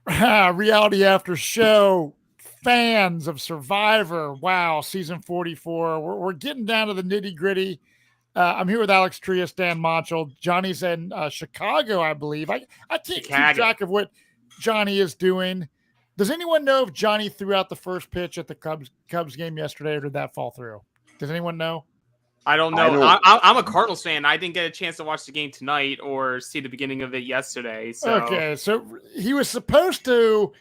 Reality After Show fans of Survivor. Wow, season 44. We're getting down to the nitty gritty. I'm here with Alex Trias Dan Montchal. Johnny's in Chicago, I believe. I can't keep track of what Johnny is doing. Does anyone know if Johnny threw out the first pitch at the Cubs game yesterday, or did that fall through? Does anyone know? I don't know. I'm a Cardinals fan. I didn't get a chance to watch the game tonight or see the beginning of it yesterday. So. Okay, so he was supposed to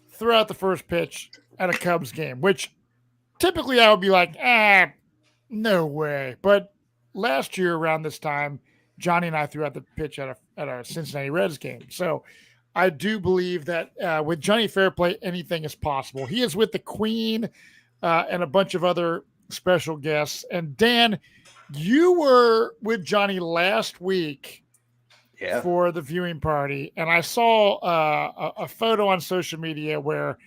throw out the first pitch at a Cubs game, which typically I would be like, no way. But last year around this time, Johnny and I threw out the pitch at a Cincinnati Reds game. So I do believe that with Johnny Fairplay, anything is possible. He is with the Queen and a bunch of other special guests. And Dan, you were with Johnny last week for the viewing party, and I saw a photo on social media where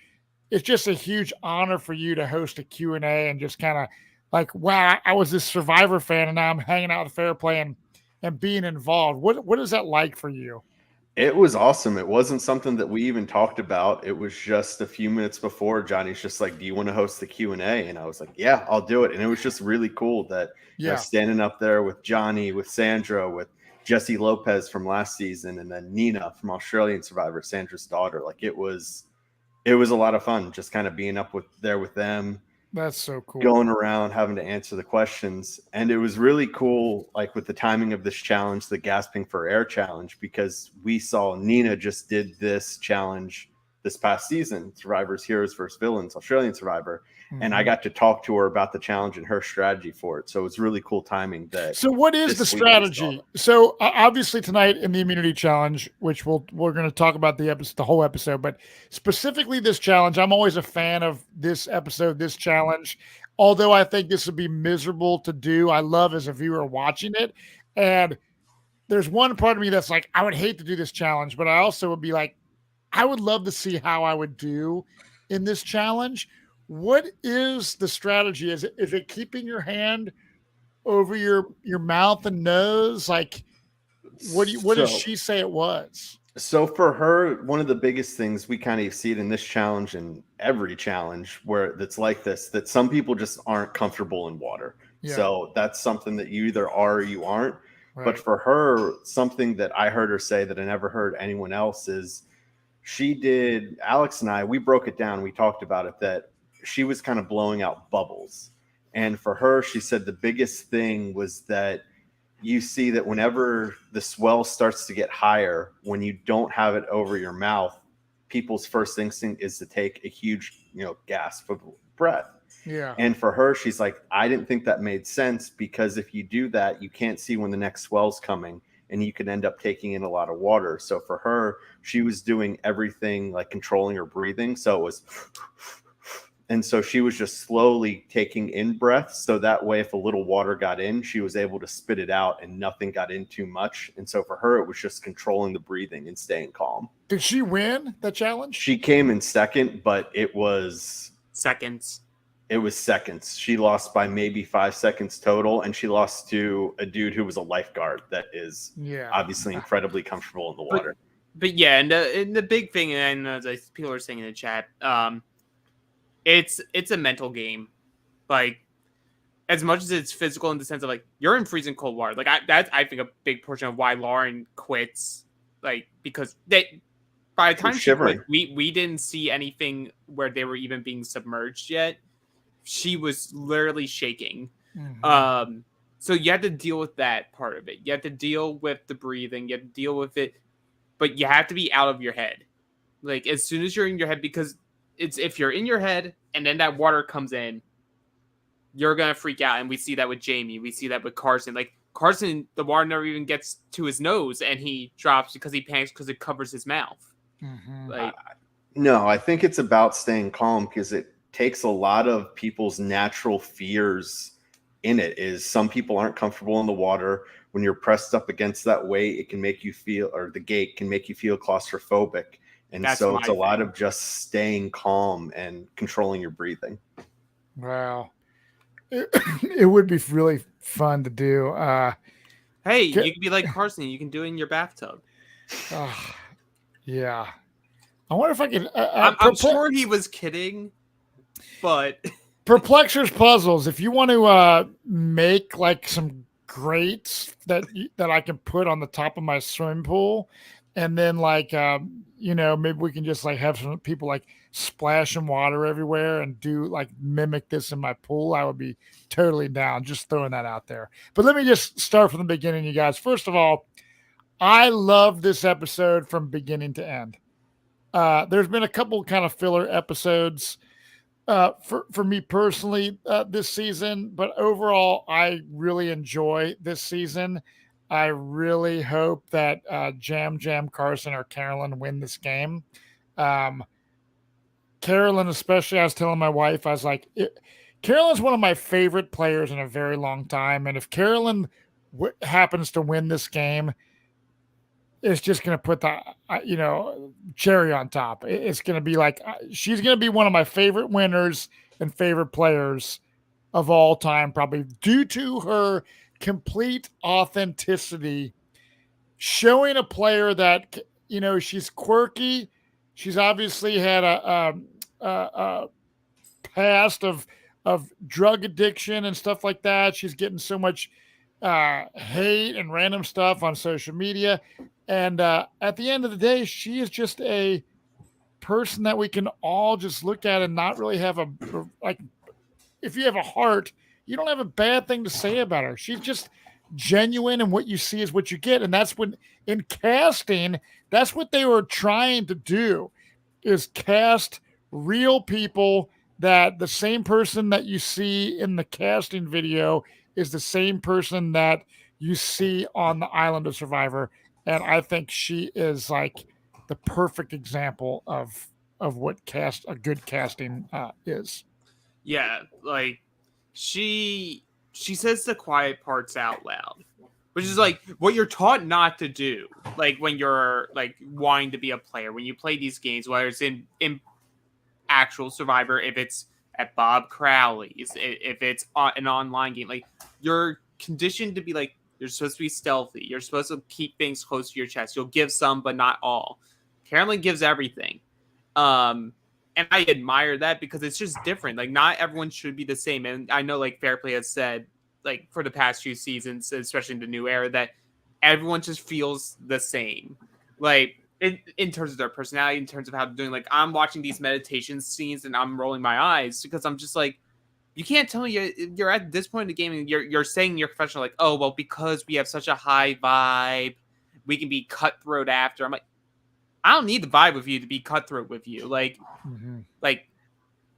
it's just a huge honor for you to host a Q&A and just kind of like, wow, I was this Survivor fan and now I'm hanging out with Fairplay and being involved. What is that like for you? It was awesome. It wasn't something that we even talked about. It was just a few minutes before. Johnny's just like, do you want to host the Q&A? And I was like, yeah, I'll do it. And it was just really cool that you know, standing up there with Johnny, with Sandra, with Jesse Lopez from last season, and then Nina from Australian Survivor, Sandra's daughter. Like it was a lot of fun just kind of being up there with them. That's so cool. Going around having to answer the questions. And it was really cool, like with the timing of this challenge, the Gasping for Air challenge, because we saw Nina just did this challenge this past season, Survivor's Heroes vs. Villains, Australian Survivor. Mm-hmm. And I got to talk to her about the challenge and her strategy for it. So it was really cool timing. So what is the strategy? So obviously tonight in the immunity challenge, which we're going to talk about the whole episode, but specifically this challenge, I'm always a fan of this episode, this challenge. Although I think this would be miserable to do, I love as a viewer watching it. And there's one part of me that's like, I would hate to do this challenge, but I also would be like, I would love to see how I would do in this challenge. What is the strategy? Is it keeping your hand over your mouth and nose? Like, what does she say it was? So for her, one of the biggest things, we kind of see it in this challenge and every challenge where that's like this, that some people just aren't comfortable in water. Yeah. So that's something that you either are or you aren't. Right. But for her, something that I heard her say that I never heard anyone else is Alex and I, we broke it down. We talked about it, that she was kind of blowing out bubbles. And for her, she said the biggest thing was that you see that whenever the swell starts to get higher, when you don't have it over your mouth, people's first instinct is to take a huge, gasp of breath. Yeah. And for her, she's like, I didn't think that made sense, because if you do that, you can't see when the next swell's coming and you can end up taking in a lot of water. So for her, she was doing everything like controlling her breathing. So it was, and so she was just slowly taking in breaths. So that way, if a little water got in, she was able to spit it out and nothing got in too much. And so for her, it was just controlling the breathing and staying calm. Did she win the challenge? She came in second, but it was seconds. It was seconds. She lost by maybe 5 seconds total, and she lost to a dude who was a lifeguard that is obviously incredibly comfortable in the water. But yeah, and the big thing, and as people are saying in the chat, it's a mental game. Like, as much as it's physical in the sense of like you're in freezing cold water. Like that's I think a big portion of why Lauren quits. Like because by the time she quit, we didn't see anything where they were even being submerged yet. She was literally shaking. Mm-hmm. So you have to deal with that part of it. You have to deal with the breathing. You have to deal with it, but you have to be out of your head. Like as soon as you're in your head, because if you're in your head and then that water comes in, you're going to freak out. And we see that with Jamie. We see that with Carson. Like Carson, the water never even gets to his nose and he drops because he panics because it covers his mouth. Mm-hmm. Like, no, I think it's about staying calm, because it takes a lot of people's natural fears in it. Is some people aren't comfortable in the water. When you're pressed up against that weight, it can make you feel, or the gate can make you feel claustrophobic. And so it's a lot of just staying calm and controlling your breathing. Wow. It would be really fun to do. Hey, you can be like Carson. You can do it in your bathtub. Yeah. I wonder if I could. I'm sure he was kidding, but Perplexers puzzles. If you want to make like some grates that I can put on the top of my swimming pool, and then like maybe we can just like have some people like splashing water everywhere and do like mimic this in my pool. I would be totally down. Just throwing that out there. But let me just start from the beginning, you guys. First of all, I love this episode from beginning to end. There's been a couple kind of filler episodes for me personally this season, but overall, I really enjoy this season. I really hope that Jam Carson or Carolyn win this game. Carolyn, especially, I was telling my wife, I was like, Carolyn's one of my favorite players in a very long time, and if Carolyn happens to win this game, it's just going to put the cherry on top. It's going to be like she's going to be one of my favorite winners and favorite players of all time, probably due to her complete authenticity, showing a player that she's quirky. She's obviously had a past of drug addiction and stuff like that. She's getting so much hate and random stuff on social media. And at the end of the day, she is just a person that we can all just look at and not really have if you have a heart, you don't have a bad thing to say about her. She's just genuine, and what you see is what you get. And that's when in casting, that's what they were trying to do, is cast real people, that the same person that you see in the casting video is the same person that you see on the island of Survivor. And I think she is like the perfect example of what a good casting is. Yeah, like she says the quiet parts out loud, which is like what you're taught not to do. Like when you're like wanting to be a player, when you play these games, whether it's in actual Survivor, if it's at Bob Crowley's, if it's an online game, like you're conditioned to be like, you're supposed to be stealthy. You're supposed to keep things close to your chest. You'll give some, but not all. Carolyn gives everything. And I admire that because it's just different. Like, not everyone should be the same. And I know, like, Fairplay has said, like, for the past few seasons, especially in the new era, that everyone just feels the same. Like, in terms of their personality, in terms of how they're doing. Like, I'm watching these meditation scenes and I'm rolling my eyes because I'm just like, you can't tell me you're at this point in the game and you're saying you're professional, like, oh, well, because we have such a high vibe, we can be cutthroat after. I'm like, I don't need the vibe with you to be cutthroat with you. Like, like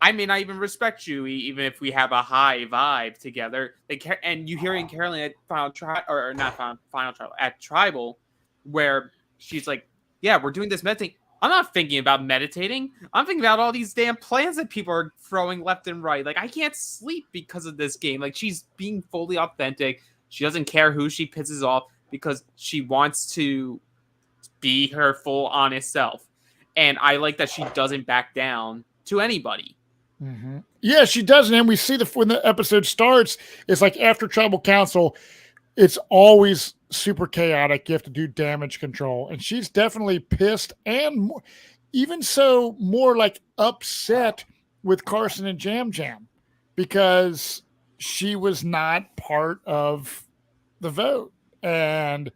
I may not even respect you, even if we have a high vibe together. Like, and you hearing Carolyn at Final Trial at Tribal, where she's like, yeah, we're doing this med thing. I'm not thinking about meditating. I'm thinking about all these damn plans that people are throwing left and right. Like, I can't sleep because of this game. Like, she's being fully authentic. She doesn't care who she pisses off because she wants to be her full, honest self. And I like that she doesn't back down to anybody. Mm-hmm. Yeah, she doesn't. And we see when the episode starts, it's like after Tribal Council, it's always super chaotic. You have to do damage control. And she's definitely pissed and even so more like upset with Carson and Jam because she was not part of the vote. And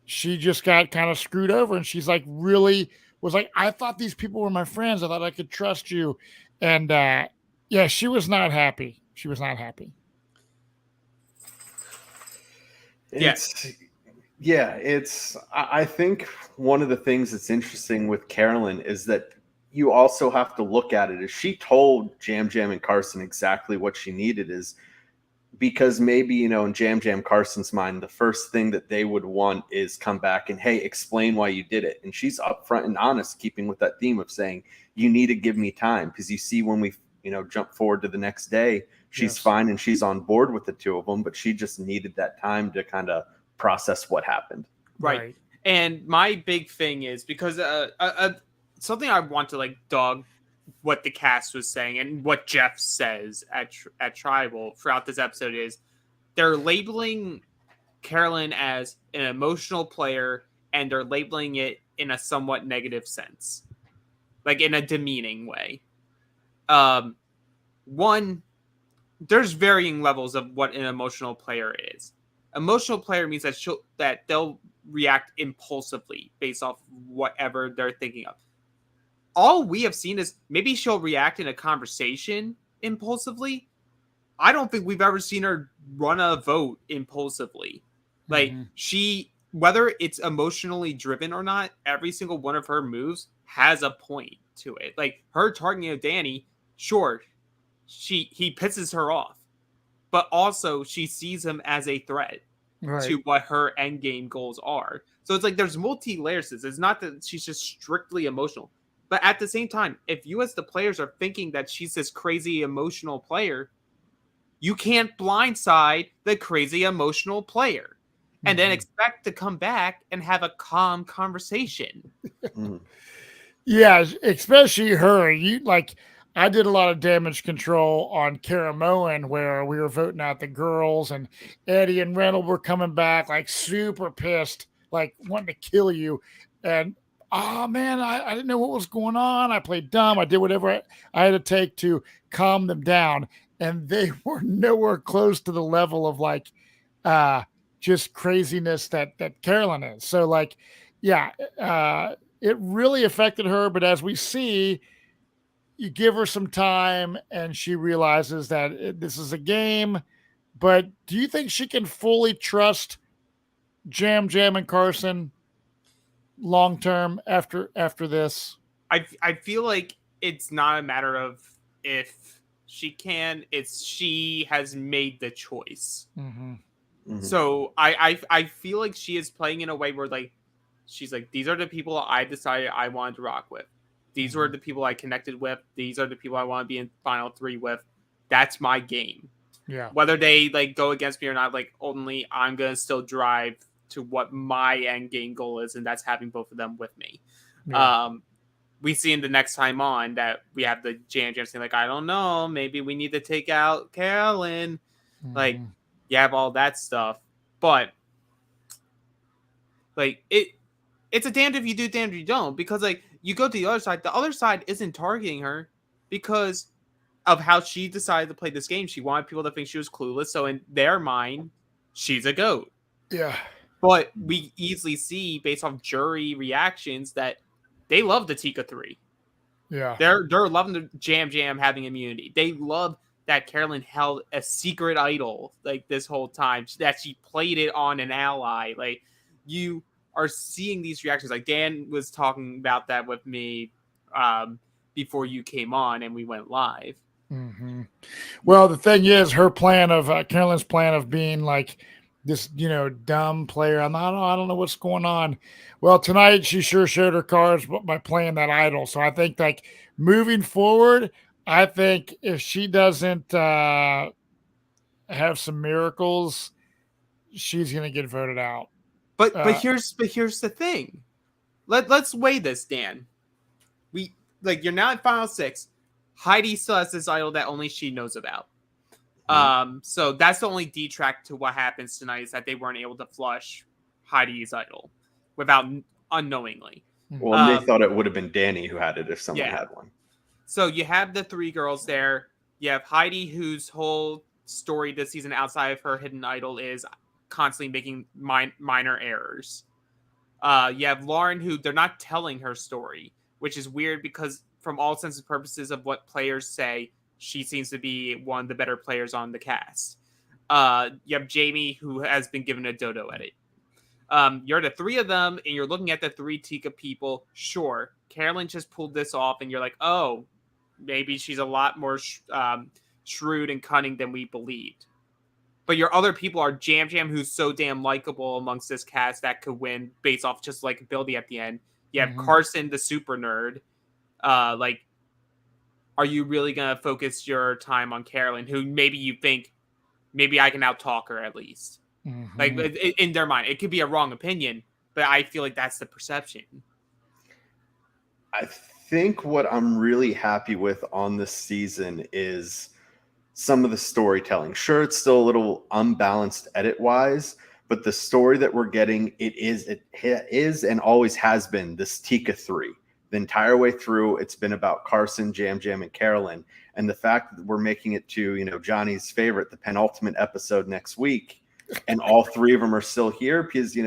she just got kind of screwed over. And she's like, really was like, I thought these people were my friends. I thought I could trust you. And yeah, she was not happy. She was not happy. I think one of the things that's interesting with Carolyn is that you also have to look at it as she told Jam and Carson exactly what she needed, is because maybe, in Jam Carson's mind, the first thing that they would want is come back and, hey, explain why you did it. And she's upfront and honest, keeping with that theme of saying, you need to give me time. Because you see when we, jump forward to the next day, she's fine and she's on board with the two of them, but she just needed that time to kind of process what happened. Right. And my big thing is because something I want to dog what the cast was saying and what Jeff says at Tribal throughout this episode is they're labeling Carolyn as an emotional player and they're labeling it in a somewhat negative sense. like in a demeaning way. One, there's varying levels of what an emotional player is. Emotional player means that they'll react impulsively based off whatever they're thinking of. All we have seen is maybe she'll react in a conversation impulsively. I don't think we've ever seen her run a vote impulsively. Like whether it's emotionally driven or not, every single one of her moves has a point to it. Like her targeting of Danny, sure, he pisses her off, but also she sees him as a threat to what her end game goals are. So it's like there's multi-layers. It's not that she's just strictly emotional. But at the same time, if you as the players are thinking that she's this crazy emotional player, you can't blindside the crazy emotional player and then expect to come back and have a calm conversation. Yeah, especially her. I did a lot of damage control on Karamoan where we were voting out the girls, and Eddie and Reynold were coming back like super pissed, like wanting to kill you. And oh man, I didn't know what was going on. I played dumb. I did whatever I had to take to calm them down. And they were nowhere close to the level of like just craziness that Carolyn is. So like, yeah, it really affected her. But as we see, you give her some time and she realizes that this is a game. But do you think she can fully trust Jam and Carson long term after this? I feel like it's not a matter of if she can, it's she has made the choice. So I feel like she is playing in a way where like she's like, these are the people I decided I wanted to rock with. These were the people I connected with. These are the people I want to be in Final 3 with. That's my game. Yeah. Whether they like go against me or not, like ultimately I'm gonna still drive to what my end game goal is, and that's having both of them with me. Yeah. We see in the next time on that we have the Jam saying like, I don't know, maybe we need to take out Carolyn. Like you have all that stuff, but like it's a damned if you do, damned if you don't, because like you go to the other side isn't targeting her because of how she decided to play this game. She wanted people to think she was clueless, so in their mind, she's a goat. Yeah. But we easily see, based on jury reactions, that they love the Tika 3. Yeah. They're loving the Jam having immunity. They love that Carolyn held a secret idol like this whole time, that she played it on an ally. Like you are seeing these reactions. Like Dan was talking about that with me before you came on and we went live. Well, the thing is, her plan of Carolyn's plan of being like this, dumb player. I don't know what's going on. Well, tonight she sure showed her cards by playing that idol. So I think like moving forward, I think if she doesn't have some miracles, she's gonna get voted out. But here's the thing. Let's weigh this, Dan. You're now at Final 6. Heidi still has this idol that only she knows about. So that's the only detract to what happens tonight, is that they weren't able to flush Heidi's idol without unknowingly. Well, they thought it would have been Danny who had it if someone had one. So you have the 3 girls there. You have Heidi, whose whole story this season outside of her hidden idol is constantly making minor errors. You have Lauren, who they're not telling her story, which is weird because from all sense and purposes of what players say, she seems to be one of the better players on the cast. You have Jamie, who has been given a dodo edit. You're the 3 of them, and you're looking at the 3 Tika people. Sure, Carolyn just pulled this off, and you're like, oh, maybe she's a lot more shrewd and cunning than we believed. But your other people are Jam, who's so damn likable amongst this cast that could win based off just likability at the end. You have Carson, the super nerd. Are you really going to focus your time on Carolyn, who maybe you think, maybe I can out-talk her at least? Like, in their mind. It could be a wrong opinion, but I feel like that's the perception. I think what I'm really happy with on this season is some of the storytelling. Sure, it's still a little unbalanced edit-wise, but the story that we're getting, it is and always has been this Tika 3. The entire way through, it's been about Carson, Jam Jam, and Carolyn. And the fact that we're making it to, Johnny's favorite, the penultimate episode next week, and all three of them are still here because,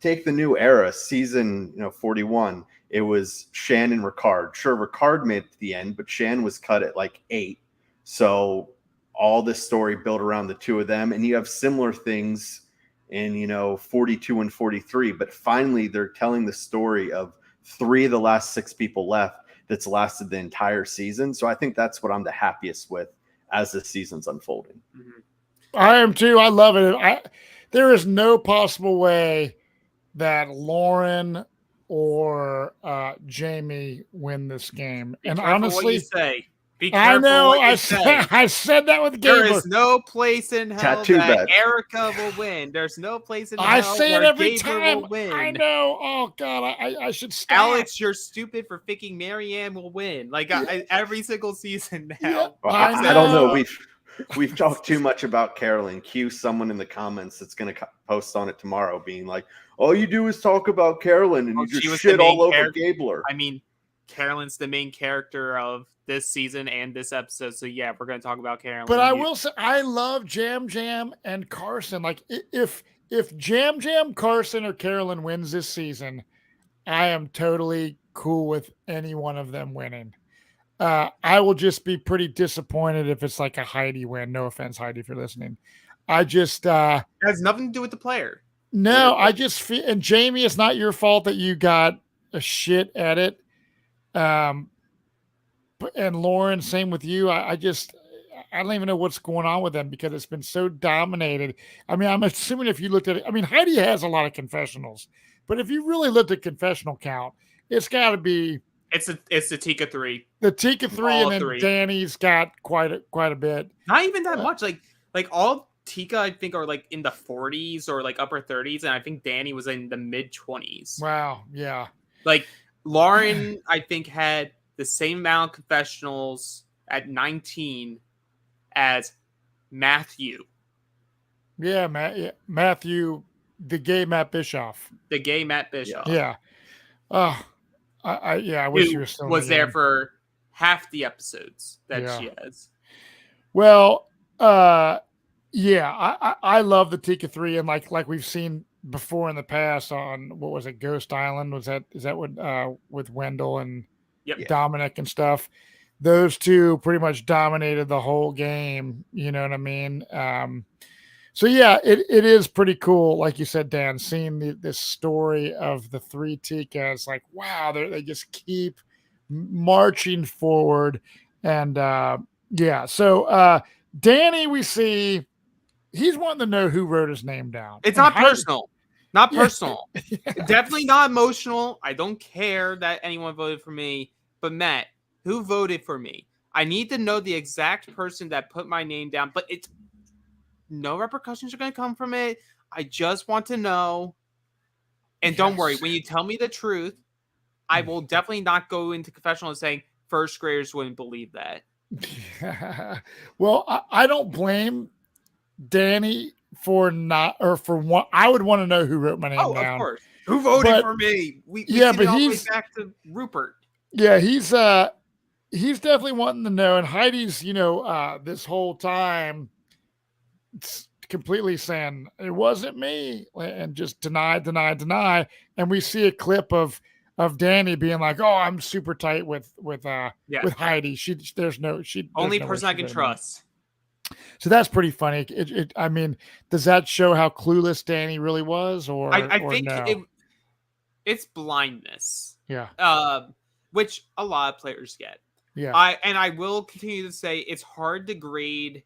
take the new era, season 41. It was Shan and Ricard. Sure, Ricard made it to the end, but Shan was cut at like 8. So all this story built around the two of them, and you have similar things in 42 and 43. But finally, they're telling the story of 3 of the last 6 people left that's lasted the entire season. So I think that's what I'm the happiest with as the season's unfolding. I am too. I love it. There is no possible way that Lauren or Jamie win this game. Be and careful honestly, what you say. Be I careful know what you say. I said that with There Gabler. is no place in hell Tattoo that bet. Erica will win. There's no place in I hell say it where every Gabler time. will win. I know. Oh God, I should stop. Alex, you're stupid for thinking Marianne will win. Like every single season now. Yeah, Well, I don't know. We've talked too much about Carolyn. Cue someone in the comments that's going to post on it tomorrow, being like, "All you do is talk about Carolyn, and you just shit all over Gabler." I mean, Carolyn's the main character of this season and this episode, so yeah, we're going to talk about Carolyn. But I will say, I love Jam Jam and Carson. Like, if Jam Jam, Carson, or Carolyn wins this season, I am totally cool with any one of them winning. I will just be pretty disappointed if it's like a Heidi win. No offense, Heidi, if you're listening. I just it has nothing to do with the player. No, I just feel, and Jamie, it's not your fault that you got a shit at it. And Lauren, same with you. I don't even know what's going on with them because it's been so dominated. I mean, I'm assuming if you looked at it, I mean, Heidi has a lot of confessionals, but if you really looked at confessional count, it's got to be. It's the Tika 3. The Tika 3, and then 3. Danny's got quite a bit. Not even that much. Like all Tika, I think, are like in the 40s or like upper 30s, and I think Danny was in the mid 20s. Wow, yeah. Like Lauren, I think, had the same amount of confessionals at 19 as Matthew. Yeah, Matthew, the gay Matt Bischoff. The gay Matt Bischoff. Yeah. I wish he was still there for half the episodes that she has. Well, yeah, I love the Tika 3, and like we've seen before in the past on what was it, Ghost Island? Is that what with Wendell and Dominic and stuff? Those two pretty much dominated the whole game. You know what I mean? So yeah, it is pretty cool, like you said, Dan, seeing this story of the 3 Tikas. Like, wow, they just keep marching forward, and yeah. So Danny, we see he's wanting to know who wrote his name down. It's not personal, not personal. Definitely not emotional. I don't care that anyone voted for me, but Matt, who voted for me? I need to know the exact person that put my name down, but it's. No repercussions are going to come from it. I just want to know. And don't worry, when you tell me the truth, I will definitely not go into confessional and saying first graders wouldn't believe that. Well, I don't blame Danny for not, or for one. I would want to know who wrote my name down. Of course. Who voted for me? We but he's back to Rupert. Yeah, he's definitely wanting to know. And Heidi's, this whole time, completely saying it wasn't me, and just deny. And we see a clip of Danny being like, "Oh, I'm super tight with Heidi. Only person I can trust." So that's pretty funny. I mean, does that show how clueless Danny really was, or I or think no? It's blindness. Yeah. Which a lot of players get. Yeah. I will continue to say it's hard to grade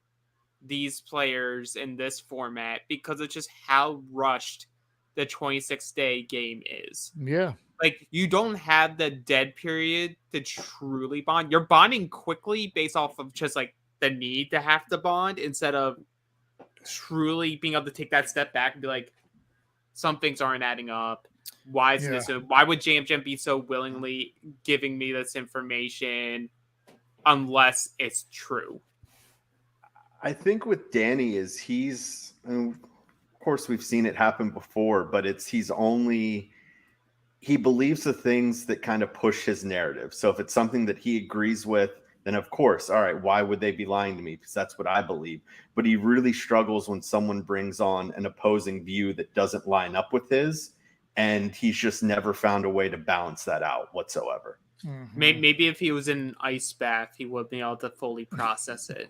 these players in this format because it's just how rushed the 26-day game is. Yeah. Like, you don't have the dead period to truly bond. You're bonding quickly based off of just like the need to have to bond instead of truly being able to take that step back and be like, some things aren't adding up. Why is this? Why would Jam Jam be so willingly giving me this information unless it's true? I think with Danny is of course we've seen it happen before, but he's only he believes the things that kind of push his narrative. So if it's something that he agrees with, then of course, all right, why would they be lying to me? Because that's what I believe. But he really struggles when someone brings on an opposing view that doesn't line up with his, and he's just never found a way to balance that out whatsoever. Mhm. Maybe if he was in an ice bath, he would be able to fully process it.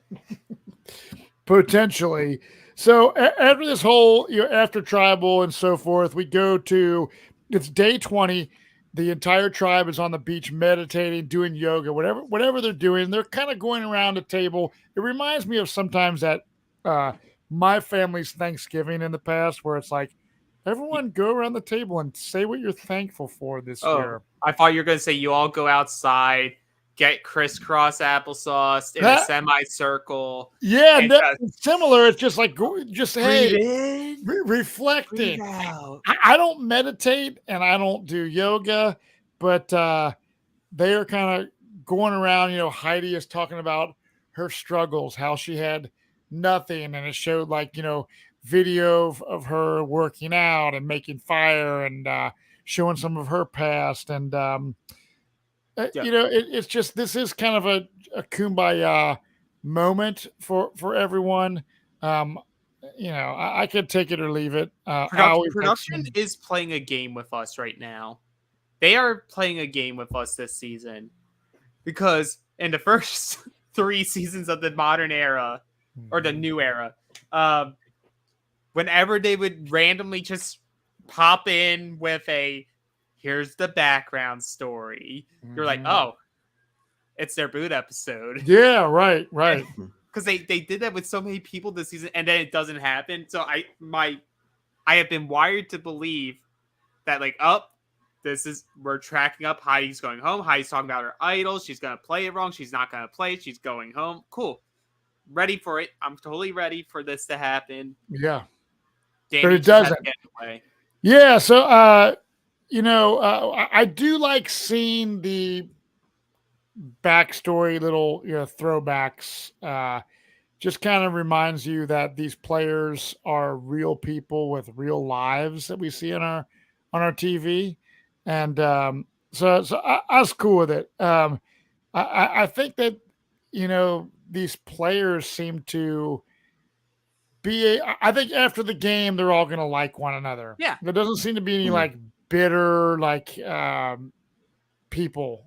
Potentially. So after this whole, after tribal and so forth, we go to, it's day 20. The entire tribe is on the beach meditating, doing yoga, whatever they're doing. They're kind of going around a table. It reminds me of sometimes that my family's Thanksgiving in the past, where it's like, everyone go around the table and say what you're thankful for this year. I thought you were going to say you all go outside, get crisscross applesauce in a semicircle. Yeah, it's similar. It's just like, hey, reflecting. out. I don't meditate and I don't do yoga, but they are kind of going around. Heidi is talking about her struggles, how she had nothing, and it showed like video of her working out and making fire and showing some of her past. And it's just, this is kind of a kumbaya moment for everyone. I could take it or leave it. Production is playing a game with us right now. They are playing a game with us this season, because in the first 3 seasons of the modern era or the new era, whenever they would randomly just pop in with here's the background story, you're like, oh, it's their boot episode. Yeah, right. Because they did that with so many people this season, and then it doesn't happen. So I have been wired to believe that, like, we're tracking up. Heidi's going home. Heidi's talking about her idols. She's gonna play it wrong. She's not gonna play it. She's going home. Cool. Ready for it. I'm totally ready for this to happen. Yeah. Danny, but it doesn't. Yeah. So I do like seeing the backstory, little throwbacks. Just kind of reminds you that these players are real people with real lives that we see on our TV, and so I was cool with it. I think that these players seem to be. I think after the game, they're all going to like one another. Yeah, there doesn't seem to be any like bitter people.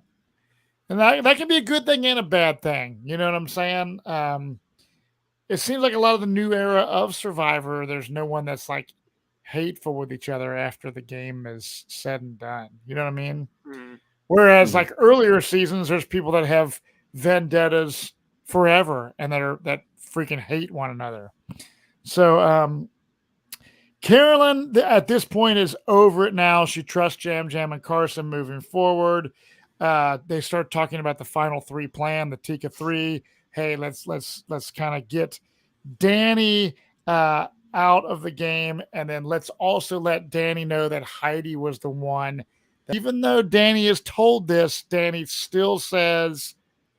And that can be a good thing and a bad thing. You know what I'm saying? It seems like a lot of the new era of Survivor, there's no one that's like hateful with each other after the game is said and done. You know what I mean? Mm-hmm. Whereas like earlier seasons, there's people that have vendettas forever and that freaking hate one another. So Carolyn at this point is over it now. She trusts Jam Jam and Carson moving forward. They start talking about the final 3 plan, the Tika 3. Hey, let's kind of get Danny out of the game, and then let's also let Danny know that Heidi was the one. Even though Danny is told this, Danny still says,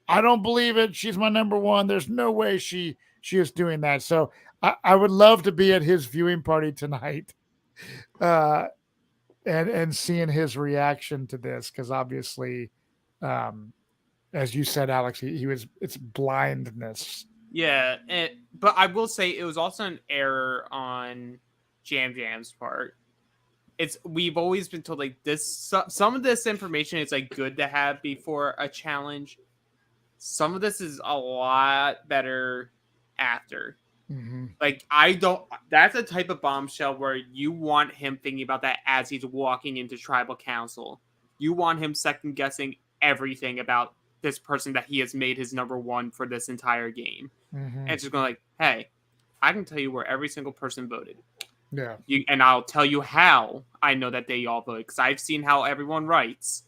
"I don't believe it. She's my number one. There's no way she is doing that." So I would love to be at his viewing party tonight, and seeing his reaction to this, because obviously, as you said, Alex, it's blindness. Yeah, but I will say it was also an error on Jam Jam's part. We've always been told like this. Some of this information is like good to have before a challenge. Some of this is a lot better after. Mm-hmm. Like that's a type of bombshell where you want him thinking about that as he's walking into tribal council. You want him second guessing everything about this person that he has made his number one for this entire game. Mm-hmm. And it's just going like, hey, I can tell you where every single person voted. Yeah. And I'll tell you how I know that they all voted, because I've seen how everyone writes.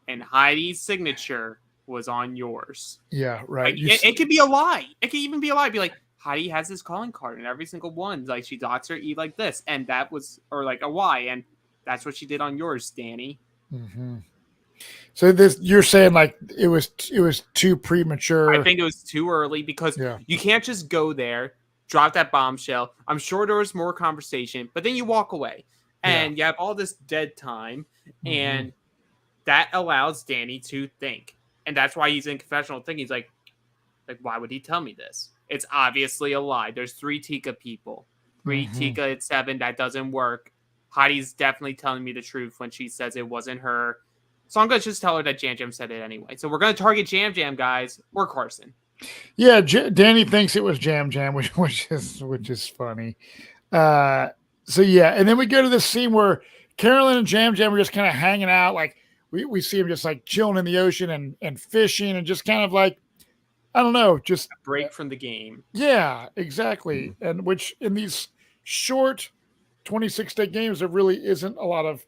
And Heidi's signature was on yours. Yeah, right. Like, it could be a lie. It could even be a lie. Be like, Heidi has his calling card in every single one. Like, she dots her E like this. And that was, or like a Y. And that's what she did on yours, Danny. Mm-hmm. So you're saying like it was too premature. I think it was too early, because you can't just go there, drop that bombshell. I'm sure there was more conversation, but then you walk away. And you have all this dead time, and that allows Danny to think. And that's why he's in confessional thinking. He's like, why would he tell me this? It's obviously a lie. There's 3 Tika people. 3 Tika at 7. That doesn't work. Heidi's definitely telling me the truth when she says it wasn't her. So I'm going to just tell her that Jam Jam said it anyway. So we're going to target Jam Jam, guys, or Carson. Yeah, Danny thinks it was Jam Jam, which is funny. So yeah, and then we go to this scene where Carolyn and Jam Jam are just kind of hanging out. Like we see them just like chilling in the ocean and fishing and just kind of like, I don't know, just a break from the game. Yeah, exactly. And which in these short 26-day games, there really isn't a lot of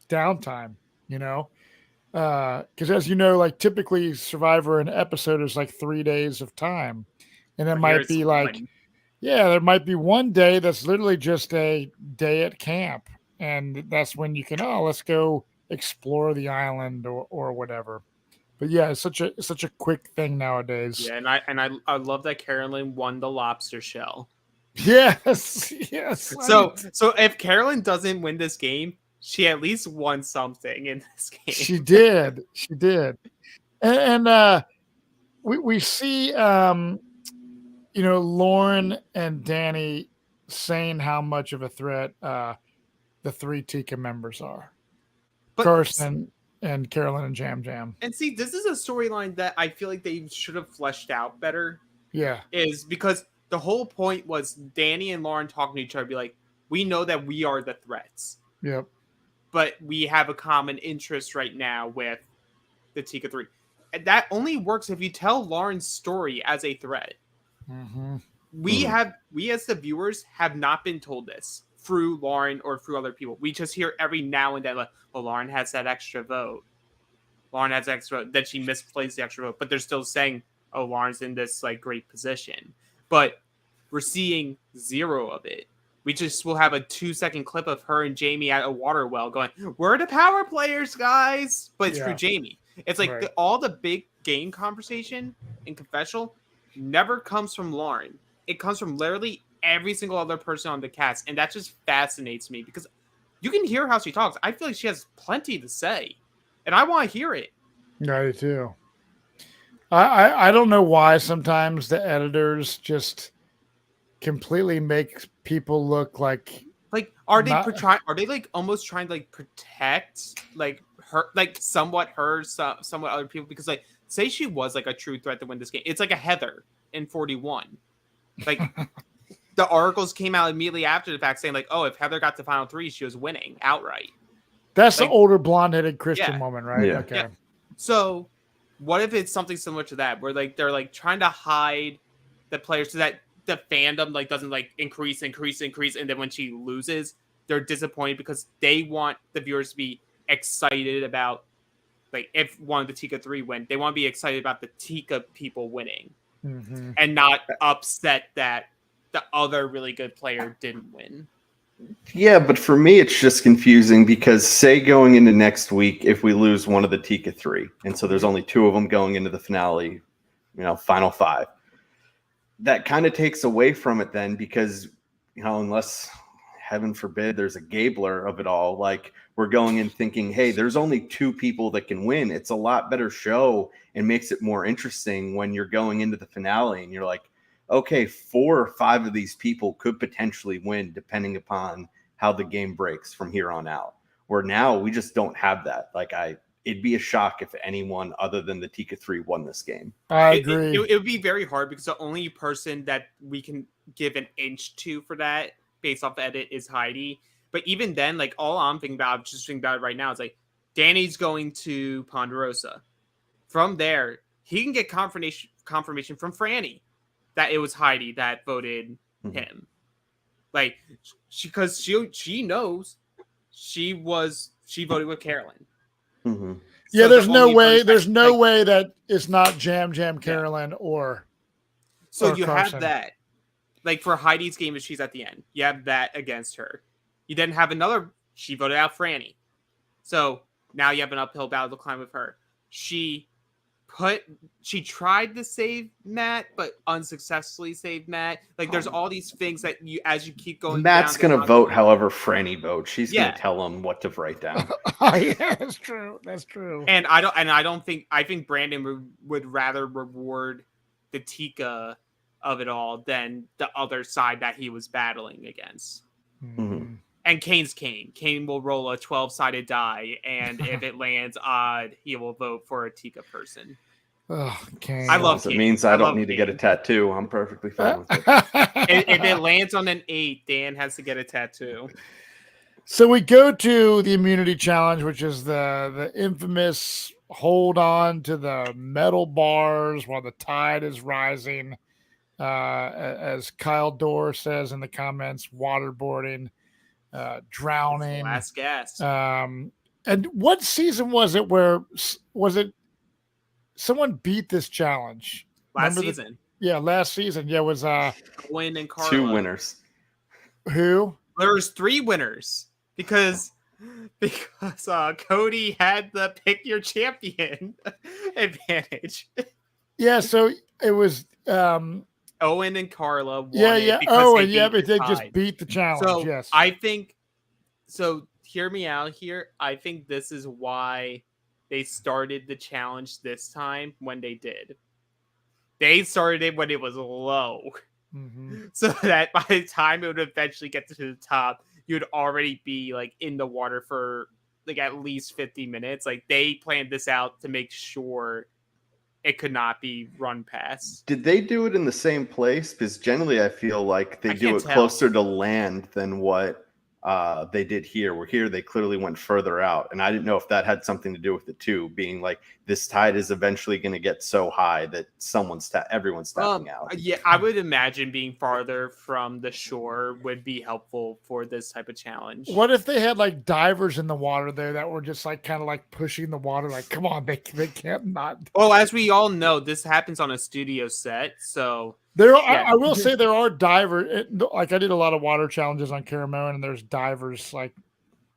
downtime, because as you know, like typically Survivor an episode is like 3 days of time, and it might be like, there might be one day that's literally just a day at camp, and that's when you can let's go explore the island or whatever. But yeah, it's such a quick thing nowadays. Yeah, and I love that Carolyn won the lobster shell. Yes. So if Carolyn doesn't win this game, she at least won something in this game. She did. And we see Lauren and Danny saying how much of a threat the 3 Tika members are. But Carson and Carolyn and Jam Jam. And see, this is a storyline that I feel like they should have fleshed out better. Yeah. Is because the whole point was Danny and Lauren talking to each other, be like, we know that we are the threats. Yep. But we have a common interest right now with the Tika 3. And that only works if you tell Lauren's story as a threat. Mm-hmm. We as the viewers have not been told this through Lauren or through other people. We just hear every now and then, like, Lauren has that extra vote. Lauren has extra vote. Then she misplaced the extra vote. But they're still saying, Lauren's in this like great position. But we're seeing 0 of it. We just will have a 2-second clip of her and Jamie at a water well going, we're the power players, guys. But it's through Jamie. It's like all the big game conversation in confessional never comes from Lauren. It comes from literally every single other person on the cast. And that just fascinates me because you can hear how she talks. I feel like she has plenty to say. And I want to hear it. I do too. I don't know why sometimes the editors just completely make people look like are they like almost trying to like protect like her, like somewhat other people, because like say she was like a true threat to win this game. It's like a Heather in 41. Like the articles came out immediately after the fact saying like, if Heather got to final 3, she was winning outright. That's like, the older blonde-headed Christian woman, right? Yeah. Okay. Yeah. So what if it's something similar to that, where like they're like trying to hide the players so that the fandom like doesn't like increase, and then when she loses, they're disappointed because they want the viewers to be excited about, like, if one of the Tika 3 win, they want to be excited about the Tika people winning, and not upset that the other really good player didn't win. Yeah, but for me, it's just confusing because say going into next week, if we lose one of the Tika 3, and so there's only 2 of them going into the finale, final 5, that kind of takes away from it then, because, unless heaven forbid there's a Gabler of it all, like we're going in thinking, hey, there's only 2 people that can win. It's a lot better show and makes it more interesting when you're going into the finale and you're like, okay, 4 or 5 of these people could potentially win depending upon how the game breaks from here on out. Where now we just don't have that. Like it'd be a shock if anyone other than the Tika 3 won this game. I agree. It would be very hard because the only person that we can give an inch to for that based off edit is Heidi. But even then, like all I'm thinking about, just thinking about it right now, is like Danny's going to Ponderosa. From there, he can get confirmation from Franny that it was Heidi that voted him. Like, because she knows she voted with Carolyn. Mm-hmm. Yeah, there's no way that it's not Jam Jam Carolyn or you Carson. have that. Like for Heidi's game, if she's at the end, you have that against her. You then have another, she voted out Franny. So now you have an uphill battle to climb with her. She she tried to save Matt, but unsuccessfully saved Matt. Like, there's all these things that as you keep going. Matt's down gonna vote however Franny votes. She's gonna tell him what to write down. Yeah, that's true. That's true. And I think Brandon would rather reward the Tika of it all than the other side that he was battling against. Mm-hmm. And Kane's Kane. Kane will roll a 12-sided die, and if it lands odd, he will vote for a Tika person. Oh, Kane. I love It Kane. means I don't need Kane. to get a tattoo. I'm perfectly fine with it. If it lands on an 8, Dan has to get a tattoo. So we go to the immunity challenge, which is the infamous hold on to the metal bars while the tide is rising. As Kyle Dorr says in the comments, waterboarding, drowning. Last gasp. And what season was it was it someone beat this challenge? Last season. Last season. Yeah, it was Owen and Carla. 2 winners. Who? There was 3 winners because Cody had the pick your champion advantage. Yeah, so it was Owen and Carla won. But they just beat the challenge. So yes. I think so. Hear me out here. I think this is why they started the challenge this time when they did. They started it when it was low. Mm-hmm. So that by the time it would eventually get to the top, you'd already be like in the water for like at least 50 minutes. Like, they planned this out to make sure it could not be run past. Did they do it in the same place? Because generally I feel like they do it tell. closer to land than what they did here. Where here they clearly went further out. And I didn't know if that had something to do with it too, being like this tide is eventually going to get so high that everyone's tapping out. Yeah, I would imagine being farther from the shore would be helpful for this type of challenge. What if they had like divers in the water there that were just like kind of like pushing the water, like, come on, they can't not. Well, as we all know, this happens on a studio set, so I will say there are divers. Like, I did a lot of water challenges on Caramoan, and there's divers like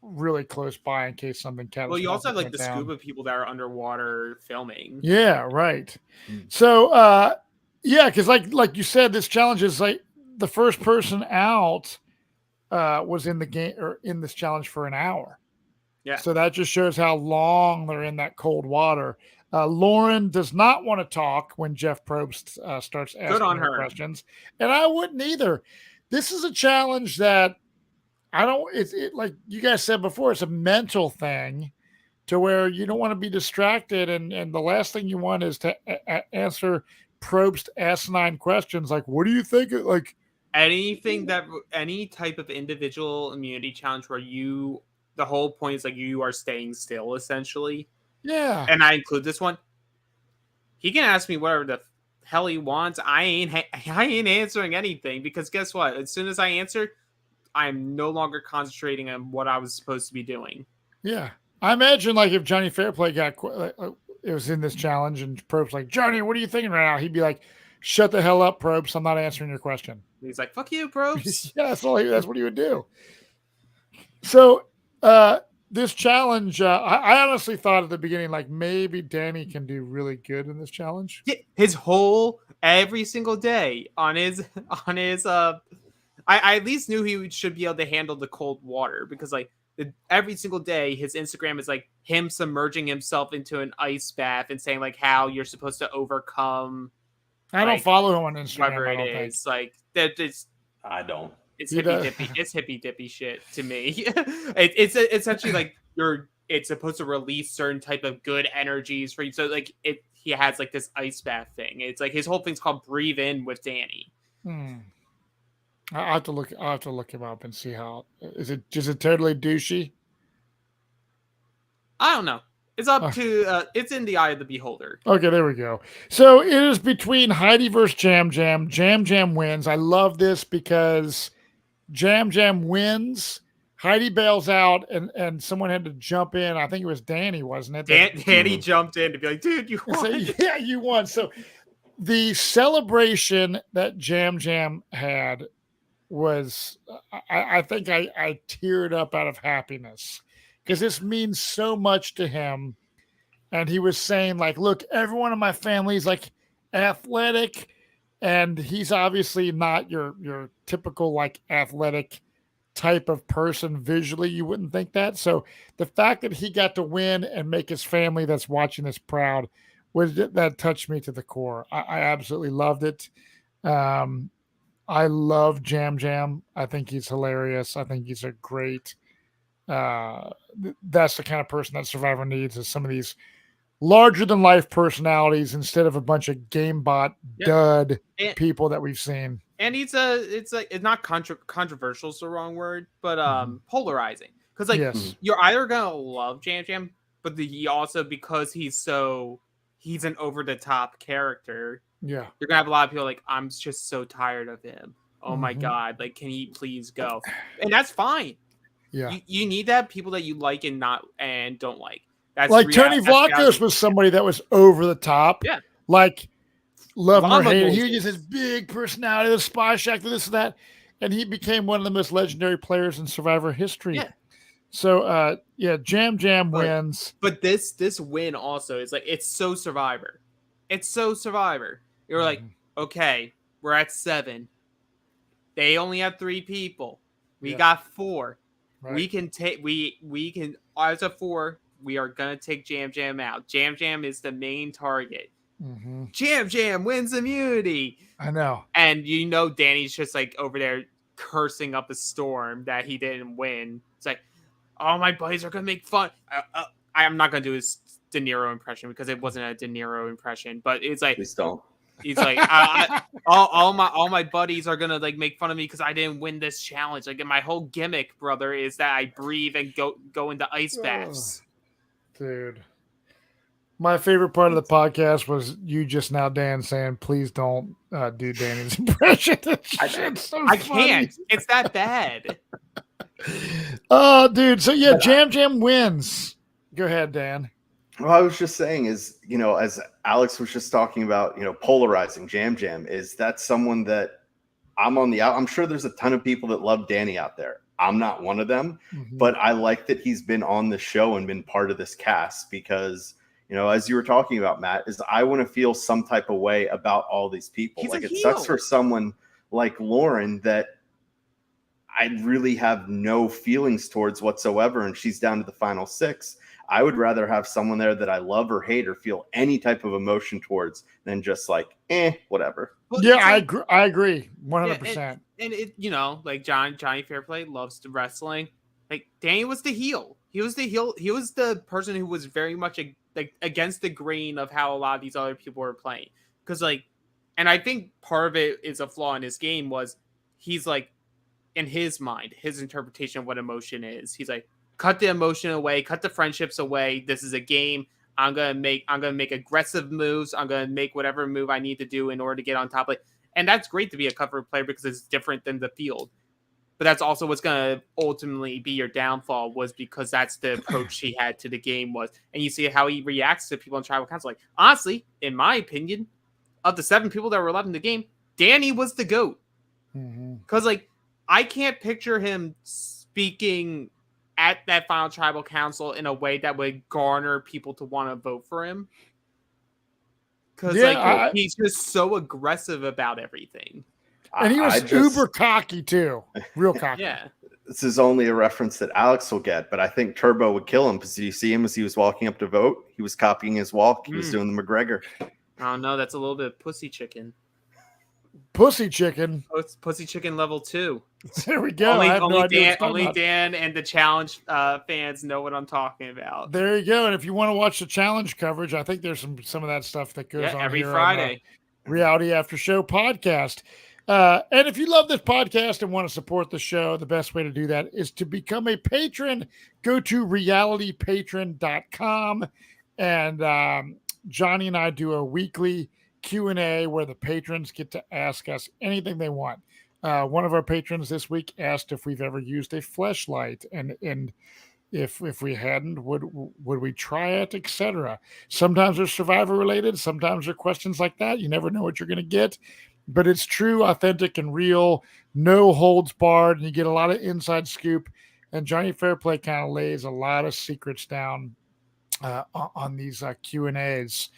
really close by in case something catastrophic. Well, you also have like the down. scuba people that are underwater filming. Yeah, right. So, because like you said, this challenge is like the first person out was in the game or in this challenge for an hour. Yeah. So that just shows how long they're in that cold water. Lauren does not want to talk when Jeff Probst starts asking her questions, and I wouldn't either. This is a challenge that I don't. It's like you guys said before. It's a mental thing, to where you don't want to be distracted, and the last thing you want is to answer Probst asinine questions like, "What do you think?" Like any type of individual immunity challenge where the whole point is like you are staying still essentially. Yeah. And I include this one. He can ask me whatever the hell he wants. I ain't answering anything, because guess what? As soon as I answer, I'm no longer concentrating on what I was supposed to be doing. Yeah. I imagine like if Johnny Fairplay it was in this challenge and Probst like, Johnny, what are you thinking right now? He'd be like, shut the hell up, Probst. I'm not answering your question. And he's like, fuck you, Probst. Yeah, that's what he would do. So, this challenge, I honestly thought at the beginning, like maybe Danny can do really good in this challenge. His every single day on his, I at least knew he should be able to handle the cold water, because like every single day his Instagram is like him submerging himself into an ice bath and saying like how you're supposed to overcome. I don't follow him on Instagram. Whatever it is, like that. I don't. It's hippy dippy shit to me. It's essentially like it's supposed to release certain type of good energies for you. So like he has like this ice bath thing. It's like his whole thing's called Breathe In with Danny. I'll have to look him up and see how is it totally douchey? I don't know. It's up to it's in the eye of the beholder. Okay, there we go. So it is between Heidi versus Jam Jam. Jam Jam wins. I love this because Jam Jam wins. Heidi bails out, and someone had to jump in. I think it was Danny, wasn't it? Danny jumped in to be like, dude, you won. Yeah, you won. So the celebration that Jam Jam had was, I think I teared up out of happiness, because this means so much to him. and he was saying like, look, everyone in my family is like athletic, and he's obviously not your typical like athletic type of person visually. You wouldn't think that. So the fact that he got to win and make his family that's watching this proud that touched me to the core. I absolutely loved it. I love Jam Jam. I think he's hilarious. I think he's a great that's the kind of person that Survivor needs, is some of these larger than life personalities instead of a bunch of game bot dud people that we've seen. And it's not controversial is the wrong word, but polarizing. Because like you're either gonna love Jam Jam, but he also, because he's an over the top character. Yeah. You're gonna have a lot of people like, I'm just so tired of him. Oh my God, like, can he please go? And that's fine. Yeah. You need to have people that you like and don't like. That's like Tony Vlachos was somebody that was over the top. Yeah. Like, love him or hate him. He was just his big personality, the spy shack, this and that. And he became one of the most legendary players in Survivor history. Yeah. So Jam Jam wins. But this win also is like, it's so Survivor. It's so Survivor. You're like, okay, we're at 7. They only have 3 people. We got 4. Right. We can as a 4, we are gonna take Jam Jam out. Jam Jam is the main target. Jam Jam wins immunity. I know. And Danny's just like over there cursing up a storm that he didn't win. It's like, oh, my buddies are gonna make fun. I'm not gonna do his De Niro impression because it wasn't a De Niro impression, but it's like, please don't. He's like, all my buddies are gonna like make fun of me because I didn't win this challenge. Like, my whole gimmick, brother, is that I breathe and go into ice baths. Dude, my favorite part of the podcast was you just now, Dan, saying, "Please don't do Danny's impression." I can't. It's that bad. Oh, dude. So yeah, Jam Jam wins. Go ahead, Dan. Well, I was just saying is, as Alex was just talking about, polarizing Jam Jam, is that someone that I'm sure there's a ton of people that love Danny out there. I'm not one of them, but I like that he's been on the show and been part of this cast because, as you were talking about, Matt, is I want to feel some type of way about all these people. Like, it sucks for someone like Lauren that I really have no feelings towards whatsoever, and she's down to the final 6. I would rather have someone there that I love or hate or feel any type of emotion towards than just like, whatever. Well, yeah, I agree 100%. And it, like Johnny Fairplay loves the wrestling. Like, Danny was the heel. He was the heel. He was the person who was very much like against the grain of how a lot of these other people were playing. Because and I think part of it is a flaw in his game was he's like, in his mind, his interpretation of what emotion is. He's like, cut the emotion away, cut the friendships away. This is a game. I'm gonna make aggressive moves. I'm gonna make whatever move I need to do in order to get on top of it. And that's great to be a cover player because it's different than the field. But that's also what's gonna ultimately be your downfall, was because that's the approach he had to the game was. And you see how he reacts to people in tribal council. Like, honestly, in my opinion, of the 7 people that were left in the game, Danny was the GOAT. Because I can't picture him speaking at that final tribal council in a way that would garner people to want to vote for him. Because he's just so aggressive about everything. And he was uber cocky too. Real cocky. Yeah. This is only a reference that Alex will get, but I think Turbo would kill him because you see him as he was walking up to vote. He was copying his walk. He was doing the McGregor. Oh no, that's a little bit of pussy chicken. Pussy chicken. Oh, it's pussy chicken level 2. There we go. Only Dan and the challenge fans know what I'm talking about. There you go. And if you want to watch the challenge coverage, I think there's some of that stuff that goes on every Friday. Reality After Show podcast. And if you love this podcast and want to support the show, the best way to do that is to become a patron. Go to realitypatron.com, and Johnny and I do a weekly Q&A where the patrons get to ask us anything they want. One of our patrons this week asked if we've ever used a fleshlight, and if we hadn't, would we try it, etc. Sometimes they're Survivor related, sometimes they're questions like that. You never know what you're going to get, but it's true, authentic, and real. No holds barred, and you get a lot of inside scoop. And Johnny Fairplay kind of lays a lot of secrets down on these Q&As.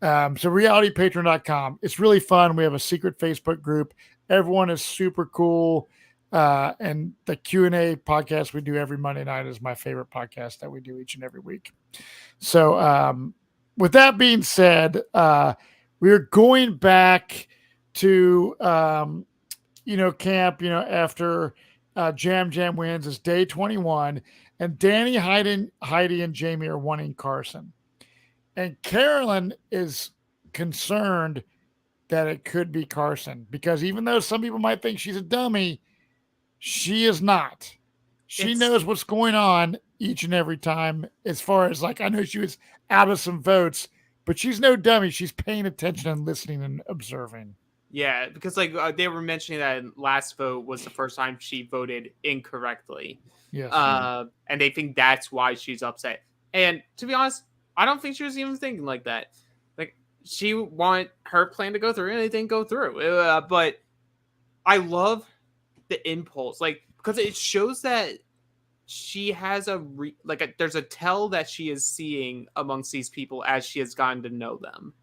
So realitypatron.com. It's really fun. We have a secret Facebook group. Everyone is super cool. And the Q&A podcast we do every Monday night is my favorite podcast that we do each and every week. So with that being said, we're going back to, camp, after Jam Jam wins is day 21. And Danny, Heidi, and Jamie are wanting Carson. And Carolyn is concerned that it could be Carson because even though some people might think she's a dummy, she is not. She knows what's going on each and every time. As far as I know she was out of some votes, but she's no dummy. She's paying attention and listening and observing. Yeah, because they were mentioning that last vote was the first time she voted incorrectly. Yes. And they think that's why she's upset. And to be honest, I don't think she was even thinking like that. Like she wanted her plan to go through and it didn't go through. But I love the impulse, because it shows that she has there's a tell that she is seeing amongst these people as she has gotten to know them.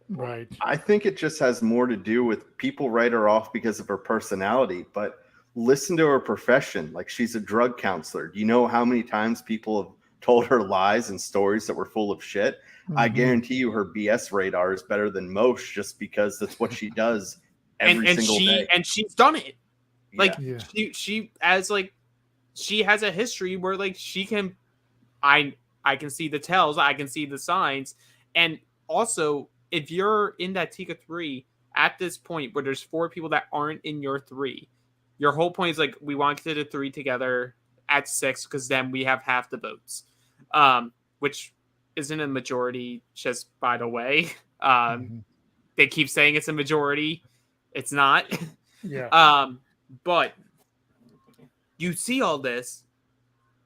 Right. I think it just has more to do with people write her off because of her personality, but listen to her profession. Like she's a drug counselor. Do you know how many times people have told her lies and stories that were full of shit? Mm-hmm. I guarantee you her BS radar is better than most just because that's what she does every single day. And she's done it. Yeah. She has a history where she can, I can see the tells, I can see the signs. And also if you're in that Tika 3 at this point where there's 4 people that aren't in your 3, your whole point is we want to get the 3 together at 6 because then we have half the votes, which isn't a majority, just by the way. They keep saying it's a majority. It's not. Yeah. But you see all this,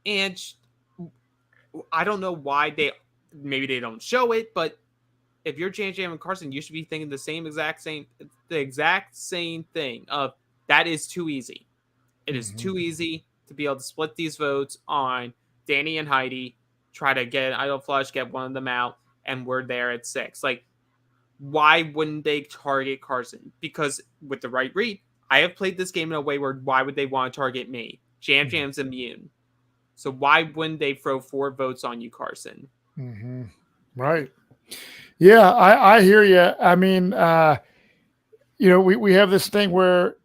and I don't know why maybe they don't show it, but if you're Jam Jam and Carson, you should be thinking the exact same thing of that is too easy. It is too easy to be able to split these votes on Danny and Heidi, try to get an idol flush, get one of them out, and we're there at 6. Why wouldn't they target Carson? Because with the right read, I have played this game in a way where why would they want to target me? Jam Jam's immune. So why wouldn't they throw 4 votes on you, Carson? Mm-hmm. Right. Yeah, I hear you. I mean, we have this thing where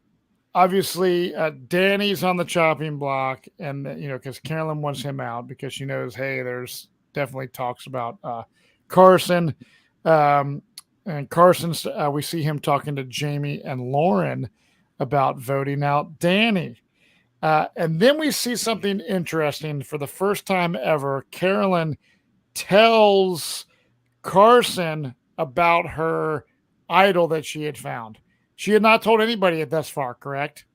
obviously Danny's on the chopping block and, because Carolyn wants him out because she knows, hey, there's definitely talks about Carson. And Carson's, we see him talking to Jamie and Lauren about voting out Danny. And then we see something interesting. For the first time ever, Carolyn tells Carson about her idol that she had found. She had not told anybody thus far, correct?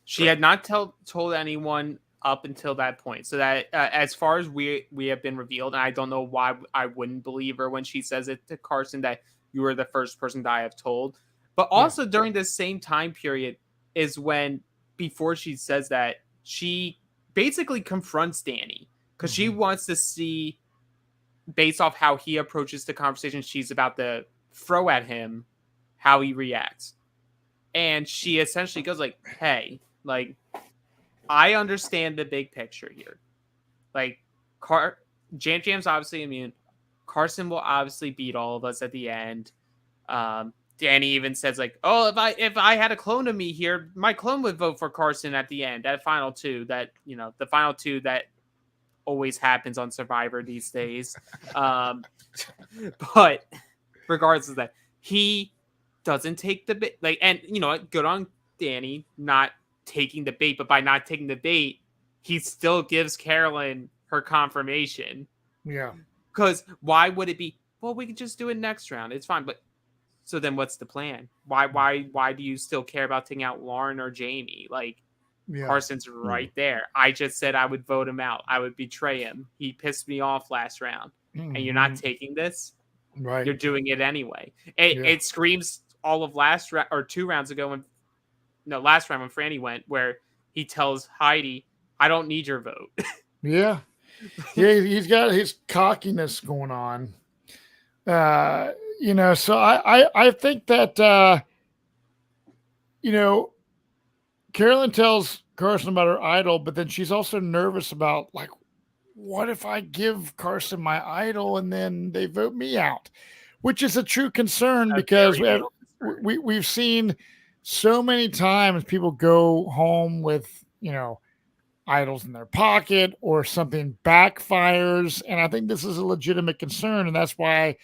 She had not told anyone up until that point. So that as far as we have been revealed, and I don't know why I wouldn't believe her when she says it to Carson that you were the first person that I have told. But also during this same time period is when, before she says that, she basically confronts Danny because she wants to see, based off how he approaches the conversation she's about to throw at him, how he reacts. And she essentially goes hey, I understand the big picture here. Jam Jam's obviously immune. Carson will obviously beat all of us at the end. Danny even says if I had a clone of me here, my clone would vote for Carson at the end, at final 2, that, the final 2 that always happens on Survivor these days. But regardless of that, he doesn't take the bait. And good on Danny not taking the bait, but by not taking the bait, he still gives Carolyn her confirmation. Yeah. Because why would it be, well, we could just do it next round. It's fine. But so then what's the plan? Why do you still care about taking out Lauren or Jamie? Carson's right there. I just said I would vote him out. I would betray him. He pissed me off last round. And you're not taking this? Right. You're doing it anyway. It screams all of last round or 2 rounds ago last round when Franny went, where he tells Heidi, I don't need your vote. Yeah. He's got his cockiness going on. So I think that Carolyn tells Carson about her idol, but then she's also nervous about, like, what if I give Carson my idol and then they vote me out, which is a true concern because we've seen so many times people go home with idols in their pocket or something backfires, and I think this is a legitimate concern, and that's why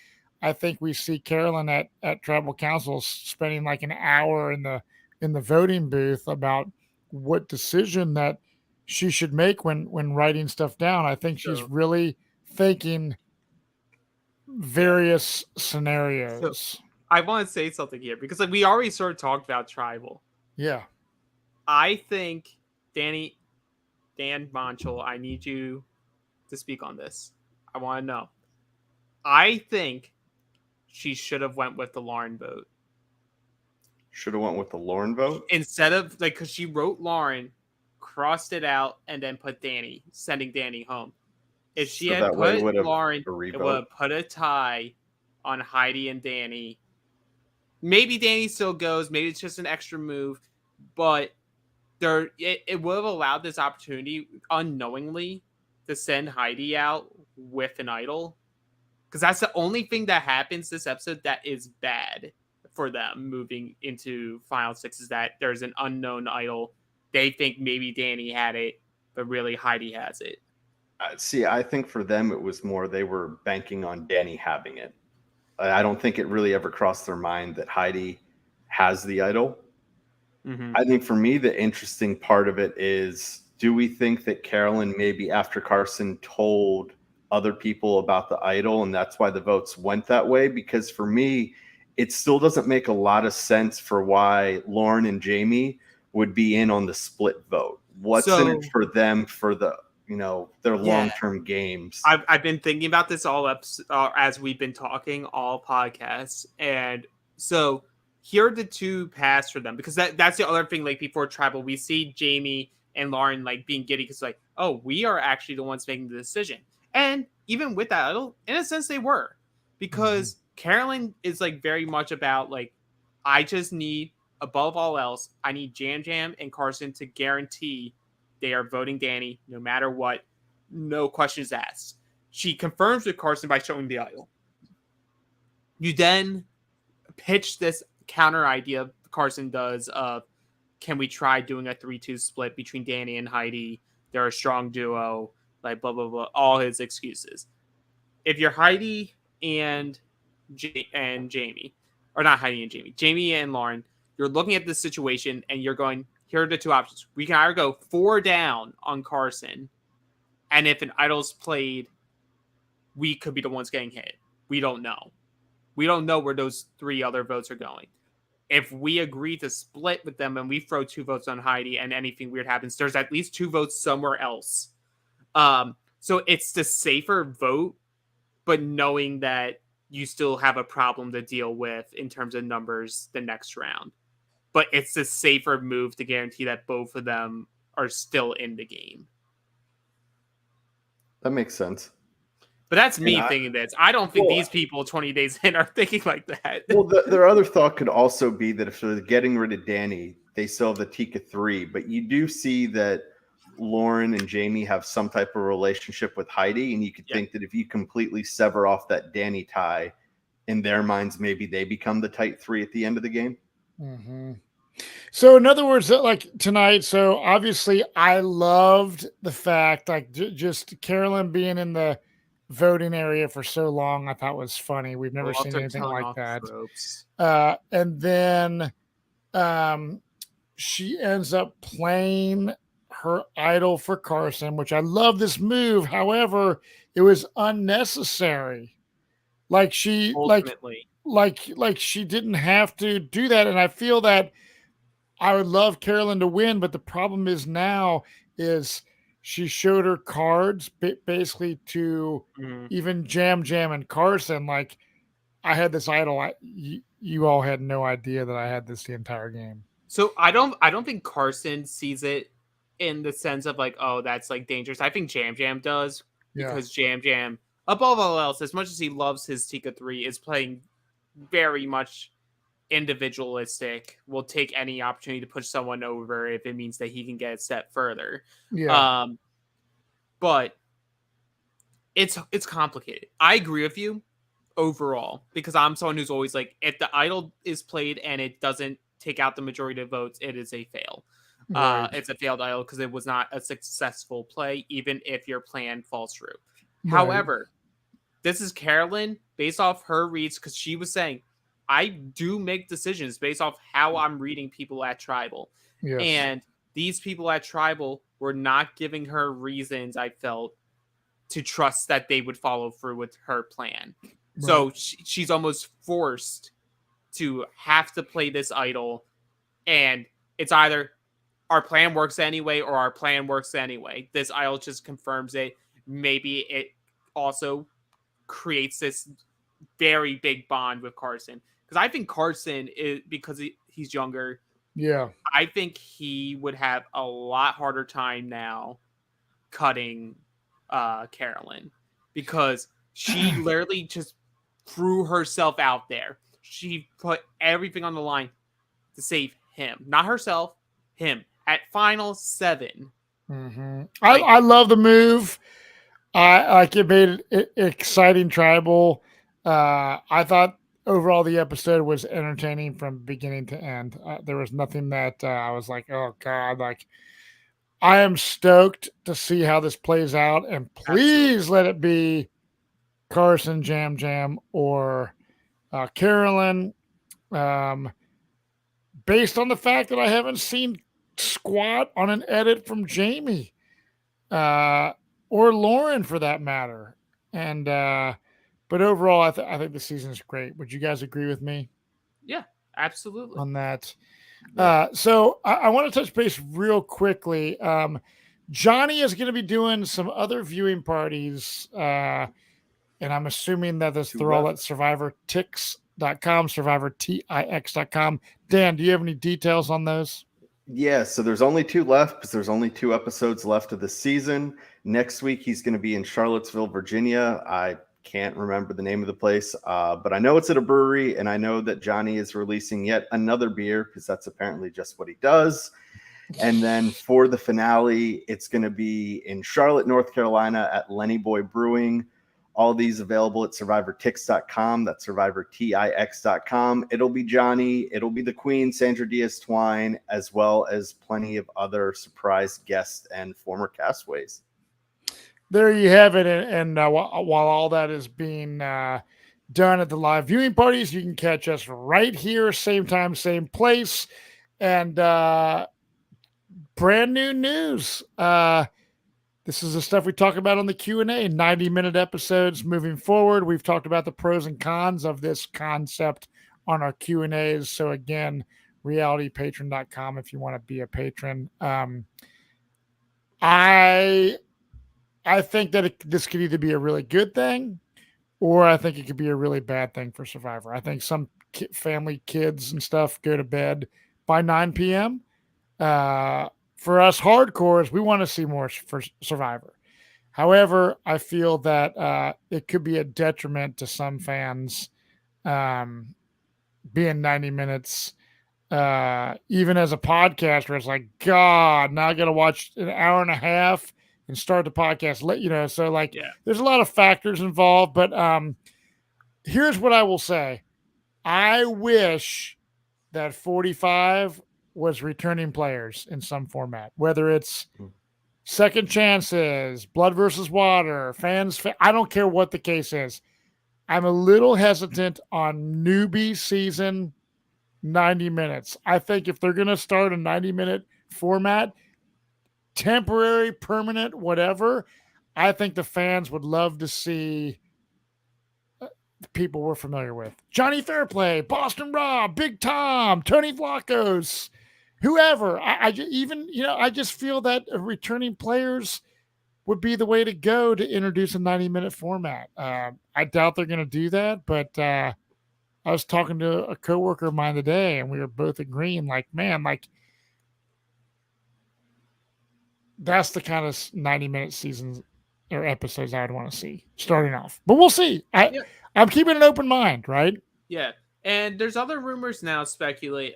I think we see Carolyn at tribal council spending like an hour in the voting booth about what decision that she should make when writing stuff down. I think she's really thinking various scenarios. So, I want to say something here because we already sort of talked about tribal. Yeah. I think Dan Montchal, I need you to speak on this. I want to know. I think she should have went with the Lauren vote. Should have went with the Lauren vote? Instead of, because she wrote Lauren, crossed it out, and then put Danny, sending Danny home. If she had put Lauren, it would have put a tie on Heidi and Danny. Maybe Danny still goes. Maybe it's just an extra move. But it would have allowed this opportunity unknowingly to send Heidi out with an idol. Because that's the only thing that happens this episode that is bad for them moving into Final Six, is that there's an unknown idol. They think maybe Danny had it, but really Heidi has it. See, I think for them it was more they were banking on Danny having it. I don't think it really ever crossed their mind that Heidi has the idol. Mm-hmm. I think for me, the interesting part of it is, do we think that Carolyn, maybe after Carson told other people about the idol, and that's why the votes went that way? Because for me, it still doesn't make a lot of sense for why Lauren and Jamie would be in on the split vote. What's in it for them for the their long-term games? I've been thinking about this all as we've been talking all podcasts, and so here are the two paths for them, because that's the other thing. Like, before tribal, we see Jamie and Lauren being giddy because oh, we are actually the ones making the decision. And even with that idol, in a sense, they were, because Carolyn is very much about I just need, above all else, I need Jam Jam and Carson to guarantee they are voting Danny no matter what, no questions asked. She confirms with Carson by showing the idol. You then pitch this counter idea Carson does of, can we try doing a 3-2 split between Danny and Heidi? They're a strong duo, blah, blah, blah, all his excuses. If you're Heidi and Jamie, or not Heidi and Jamie and Lauren, you're looking at this situation and you're going, here are the two options. We can either go 4 down on Carson, and if an idol's played, we could be the ones getting hit. We don't know. We don't know where those 3 other votes are going. If we agree to split with them and we throw 2 votes on Heidi and anything weird happens, there's at least 2 votes somewhere else. So it's the safer vote, but knowing that you still have a problem to deal with in terms of numbers the next round. But it's the safer move to guarantee that both of them are still in the game. That makes sense. But that's me thinking this. I don't think these people 20 days in are thinking like that. Well, their other thought could also be that if they're getting rid of Danny, they still have the Tika 3. But you do see that Lauren and Jamie have some type of relationship with Heidi, and you could think that if you completely sever off that Danny tie, in their minds, maybe they become the tight 3 at the end of the game. Mm-hmm. So in other words, tonight, so obviously I loved the fact, just Carolyn being in the voting area for so long, I thought was funny. We've never seen anything like that. And then she ends up playing her idol for Carson, which I love this move. However, it was unnecessary. She ultimately, she didn't have to do that. And I feel that I would love Carolyn to win, but the problem is now is she showed her cards basically to even Jam and Carson. I had this idol. You all had no idea that I had this the entire game. So I don't think Carson sees it in the sense of oh, that's dangerous. I think Jam does, because Jam Jam, above all else, as much as he loves his Tika 3, is playing very much individualistic, will take any opportunity to push someone over if it means that he can get a step further. Yeah. But it's complicated. I agree with you overall, because I'm someone who's always like, if the idol is played and it doesn't take out the majority of votes, it is a fail. Right. It's a failed idol because it was not a successful play, even if your plan falls through. Right. However, this is Carolyn based off her reads, because she was saying, I do make decisions based off how I'm reading people at Tribal. Yes. And these people at Tribal were not giving her reasons, I felt, to trust that they would follow through with her plan. Right. So she's almost forced to have to play this idol. And it's either our plan works anyway or our plan works anyway. This idol just confirms it. Maybe it also creates this very big bond with Carson. Because I think Carson, is because he's younger. Yeah. I think he would have a lot harder time now cutting Carolyn, because she literally just threw herself out there. She put everything on the line to save him, not herself, him, at final 7. Mm-hmm. I love the move. It made it exciting Tribal. I thought overall the episode was entertaining from beginning to end. There was nothing that I was like, oh God, like I am stoked to see how this plays out, and please let it be Carson, Jam Jam, or Carolyn. Based on the fact that I haven't seen squat on an edit from Jamie, or Lauren for that matter. And but overall, I think the season is great. Would you guys agree with me? Yeah, absolutely. On that. So I want to touch base real quickly. Johnny is going to be doing some other viewing parties, and I'm assuming that they're all at SurvivorTix.com, SurvivorTix.com. Dan, do you have any details on those? Yeah, so there's only 2 left because there's only 2 episodes left of the season. Next week, he's going to be in Charlottesville, Virginia. I can't remember the name of the place, but I know it's at a brewery, and I know that Johnny is releasing yet another beer because that's apparently just what he does. And then for the finale, it's going to be in Charlotte, North Carolina at Lenny Boy Brewing. All these available at SurvivorTix.com. That's SurvivorTix.com. It'll be Johnny. It'll be the Queen, Sandra Diaz-Twine, as well as plenty of other surprise guests and former castaways. There you have it. And while all that is being done at the live viewing parties, you can catch us right here, same time, same place. And brand new news. This is the stuff we talk about on the Q&A, 90-minute episodes moving forward. We've talked about the pros and cons of this concept on our Q&As. So again, realitypatron.com if you want to be a patron. I think that this could either be a really good thing, or I think it could be a really bad thing for Survivor. I think some family, kids and stuff go to bed by 9 p.m. For us hardcores, we want to see more for Survivor. However, I feel that it could be a detriment to some fans being 90 minutes. Even as a podcaster, it's like, God, now I got to watch an hour and a half and start the podcast. So there's a lot of factors involved. But here's what I will say. I wish that 45 was returning players in some format, whether it's second chances, blood versus water, fans. I don't care what the case is. I'm a little hesitant on newbie season 90 minutes. I think if they're going to start a 90-minute format, temporary, permanent, whatever, I think the fans would love to see people we're familiar with. Johnny Fairplay, Boston Rob, Big Tom, Tony Vlachos, whoever. I just feel that returning players would be the way to go to introduce a 90-minute format. I doubt they're going to do that, but I was talking to a coworker of mine today, and we were both agreeing, that's the kind of 90-minute season or episodes I would want to see starting off. But we'll see. I'm keeping an open mind, right? Yeah. And there's other rumors now speculate.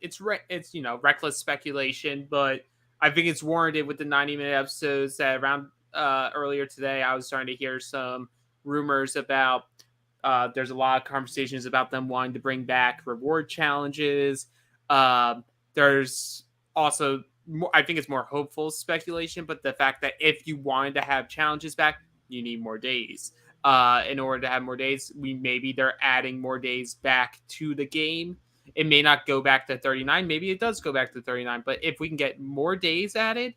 It's reckless speculation, but I think it's warranted with the 90-minute episodes that around earlier today. I was starting to hear some rumors about. There's a lot of conversations about them wanting to bring back reward challenges. There's also more, I think it's more hopeful speculation, but the fact that if you wanted to have challenges back, you need more days. In order to have more days, maybe they're adding more days back to the game. It may not go back to 39. Maybe it does go back to 39. But if we can get more days added,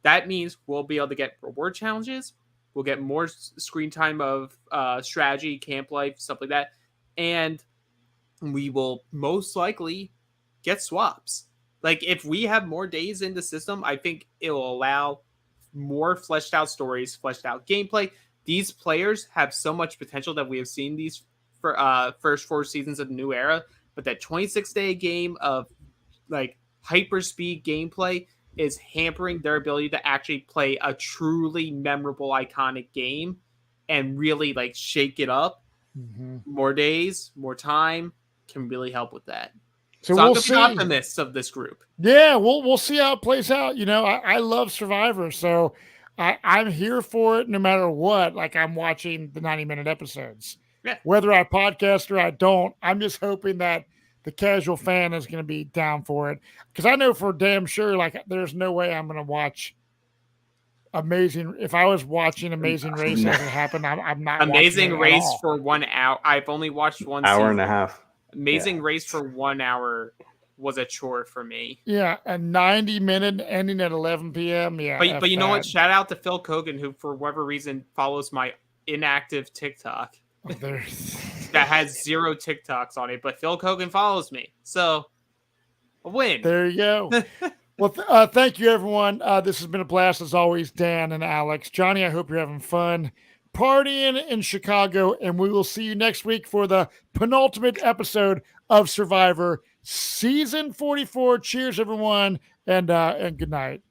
that means we'll be able to get reward challenges. We'll get more screen time of strategy, camp life, stuff like that. And we will most likely get swaps. Like, if we have more days in the system, I think it will allow more fleshed out stories, fleshed out gameplay. These players have so much potential that we have seen these for first 4 seasons of the new era, but that 26-day game of like hyper speed gameplay is hampering their ability to actually play a truly memorable, iconic game and really like shake it up. Mm-hmm. More days, more time can really help with that. So I'm we'll the see. optimist of this group. Yeah, we'll see how it plays out. You know, I love Survivor, so I'm here for it no matter what. Like, I'm watching the 90-minute episodes. Yeah. Whether I podcast or I don't, I'm just hoping that the casual fan is going to be down for it. Because I know for damn sure, like, there's no way I'm going to watch Amazing. If I was watching Amazing Race as it happened, I'm not. Amazing Race for 1 hour. I've only watched one hour season. And a half. Amazing Race for 1 hour was a chore for me. Yeah, a 90-minute ending at 11 p.m. Yeah, but you know what? Shout out to Phil Kogan, who for whatever reason follows my inactive TikTok. That has 0 TikToks on it, but Phil Kogan follows me, so a win. There you go. Well, thank you, everyone. This has been a blast as always, Dan and Alex. Johnny, I hope you're having fun partying in Chicago, and we will see you next week for the penultimate episode of Survivor Season 44. Cheers, everyone, and good night.